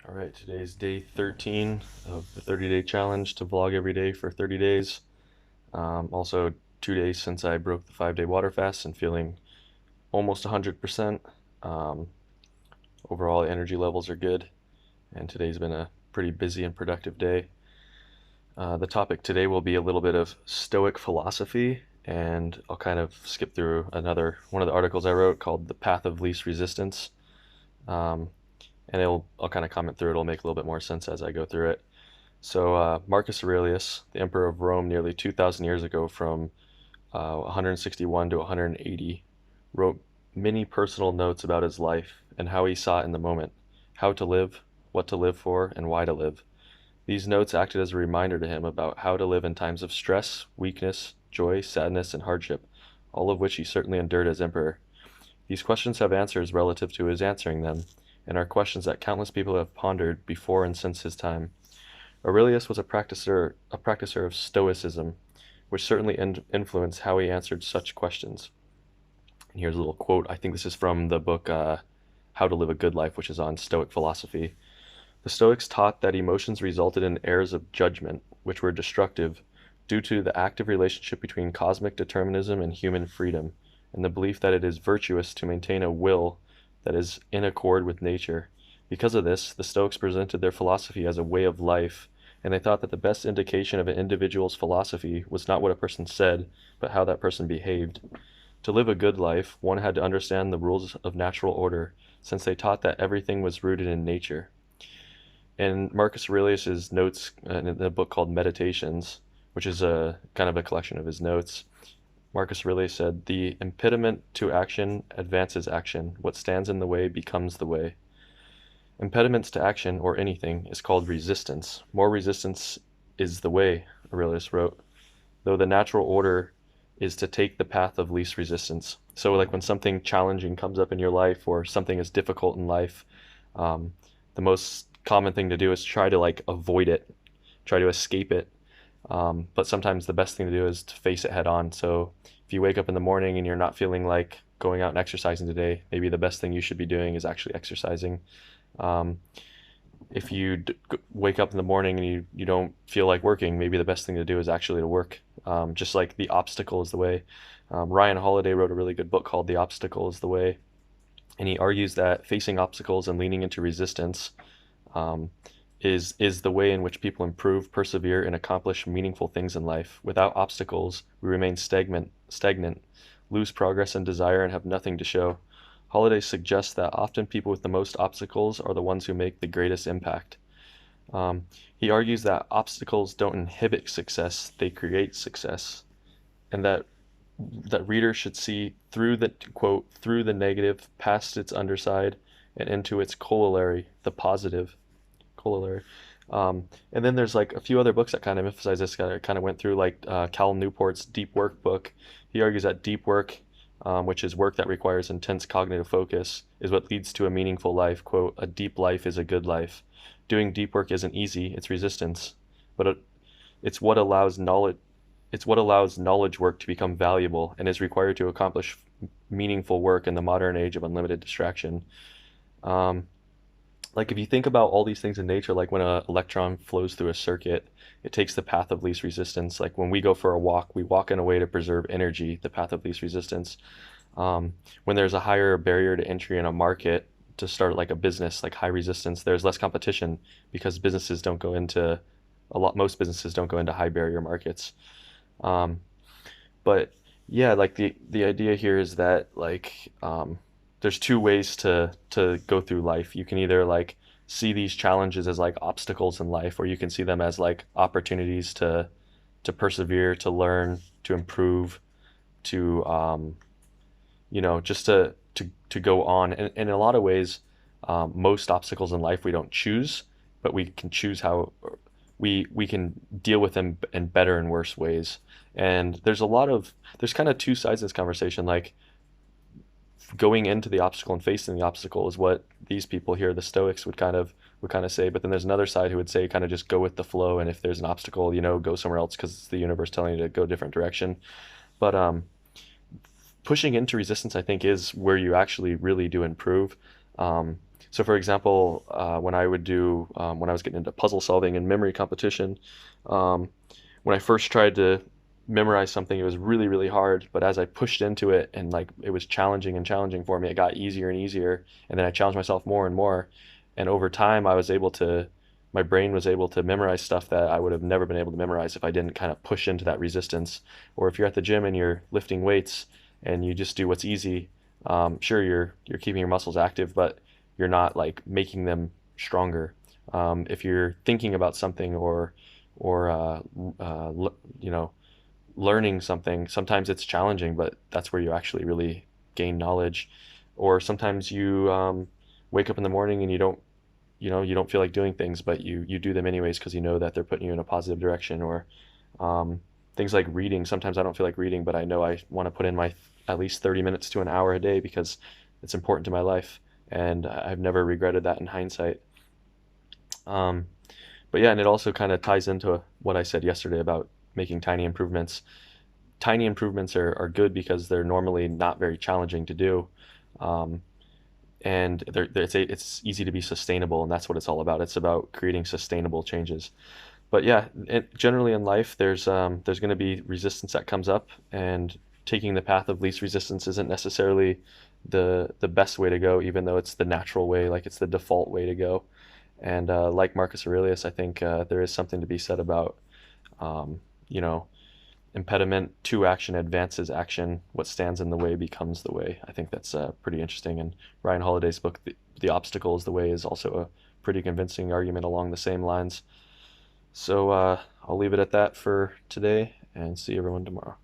All right, today's day 13 of the 30-day challenge to vlog every day for 30 days. Also, 2 days since I broke the 5-day water fast and feeling almost 100%. Um, Overall, energy levels are good, and today's been a pretty busy and productive day. The topic today will be a little bit of Stoic philosophy, and I'll kind of skip through another one of the articles I wrote called The Path of Least Resistance. Um, and I'll kind of comment through it. It'll make a little bit more sense as I go through it. So Marcus Aurelius, the emperor of Rome, nearly 2,000 years ago, from 161 to 180, wrote many personal notes about his life and how he saw it in the moment, how to live, what to live for, and why to live. These notes acted as a reminder to him about how to live in times of stress, weakness, joy, sadness, and hardship, all of which he certainly endured as emperor. These questions have answers relative to his answering them, and are questions that countless people have pondered before and since his time. Aurelius was a practicer of Stoicism, which certainly influenced how he answered such questions. And here's a little quote. I think this is from the book How to Live a Good Life, which is on Stoic philosophy. The Stoics taught that emotions resulted in errors of judgment, which were destructive due to the active relationship between cosmic determinism and human freedom, and the belief that it is virtuous to maintain a will that is in accord with nature. Because of this, the Stoics presented their philosophy as a way of life, and they thought that the best indication of an individual's philosophy was not what a person said, but how that person behaved. To live a good life, one had to understand the rules of natural order, since they taught that everything was rooted in nature. In Marcus Aurelius's notes in a book called Meditations, which is a kind of a collection of his notes, Marcus Aurelius said, "The impediment to action advances action. What stands in the way becomes the way." Impediments to action, or anything, is called resistance. More resistance is the way, Aurelius wrote, though the natural order is to take the path of least resistance. So, like when something challenging comes up in your life or something is difficult in life, um, the most common thing to do is try to like avoid it, try to escape it. But sometimes the best thing to do is to face it head on. So, if you wake up in the morning and you're not feeling like going out and exercising today, maybe the best thing you should be doing is actually exercising. Um, if you wake up in the morning and you don't feel like working, maybe the best thing to do is actually to work. Just like the obstacle is the way. Ryan Holiday wrote a really good book called The Obstacle is the Way. And he argues that facing obstacles and leaning into resistance um, is the way in which people improve, persevere, and accomplish meaningful things in life. Without obstacles, we remain stagnant, lose progress and desire, and have nothing to show. Holiday suggests that often people with the most obstacles are the ones who make the greatest impact. He argues that obstacles don't inhibit success; they create success, and that readers should see through the quote through the negative, past its underside, and into its corollary, the positive corollary. And then there's like a few other books that kind of emphasize this. I kind of went through like Cal Newport's Deep Work book. He argues that deep work, which is work that requires intense cognitive focus, is what leads to a meaningful life. Quote, "A deep life is a good life. Doing deep work isn't easy, it's resistance. But it's what allows knowledge it's what allows knowledge work to become valuable and is required to accomplish meaningful work in the modern age of unlimited distraction." Um, like if you think about all these things in nature, like when an electron flows through a circuit, it takes the path of least resistance. Like when we go for a walk, we walk in a way to preserve energy, the path of least resistance. When there's a higher barrier to entry in a market to start like a business, like high resistance, there's less competition because most businesses don't go into high barrier markets. Um, but yeah, like the idea here is that there's two ways to go through life. You can either like see these challenges as like obstacles in life, or you can see them as like opportunities to persevere, to learn, to improve, to just to go on. And in a lot of ways, most obstacles in life we don't choose, but we can choose how we can deal with them in better and worse ways. And there's kind of two sides of this conversation. Like going into the obstacle and facing the obstacle is what these people here, the Stoics, would kind of say. But then there's another side who would say kind of just go with the flow, and if there's an obstacle, go somewhere else because it's the universe telling you to go a different direction. But pushing into resistance, I think, is where you actually really do improve. So for example, when I would do when I was getting into puzzle solving and memory competition, um, when I first tried to memorize something, it was really, really hard. But as I pushed into it and like it was challenging and challenging for me, it got easier and easier. And then I challenged myself more and more. And over time, my brain was able to memorize stuff that I would have never been able to memorize if I didn't kind of push into that resistance. Or if you're at the gym and you're lifting weights and you just do what's easy, sure, you're keeping your muscles active, but you're not like making them stronger. If you're thinking about something or you know, learning something, sometimes it's challenging, but that's where you actually really gain knowledge. Or sometimes you wake up in the morning and you don't feel like doing things, but you do them anyways because you know that they're putting you in a positive direction. Or um, things like reading. Sometimes I don't feel like reading, but I know I want to put in my at least 30 minutes to an hour a day because it's important to my life, and I've never regretted that in hindsight. Um, but yeah, and it also kind of ties into what I said yesterday about making tiny improvements. Tiny improvements are good because they're normally not very challenging to do. Um, and it's easy to be sustainable, and that's what it's all about. It's about creating sustainable changes. But yeah, generally in life, there's going to be resistance that comes up, and taking the path of least resistance isn't necessarily the best way to go, even though it's the natural way, like it's the default way to go. And like Marcus Aurelius, I think there is something to be said about, um, you know, impediment to action advances action. What stands in the way becomes the way. I think that's pretty interesting. And Ryan Holiday's book, the Obstacle is the Way, is also a pretty convincing argument along the same lines. So I'll leave it at that for today and see everyone tomorrow.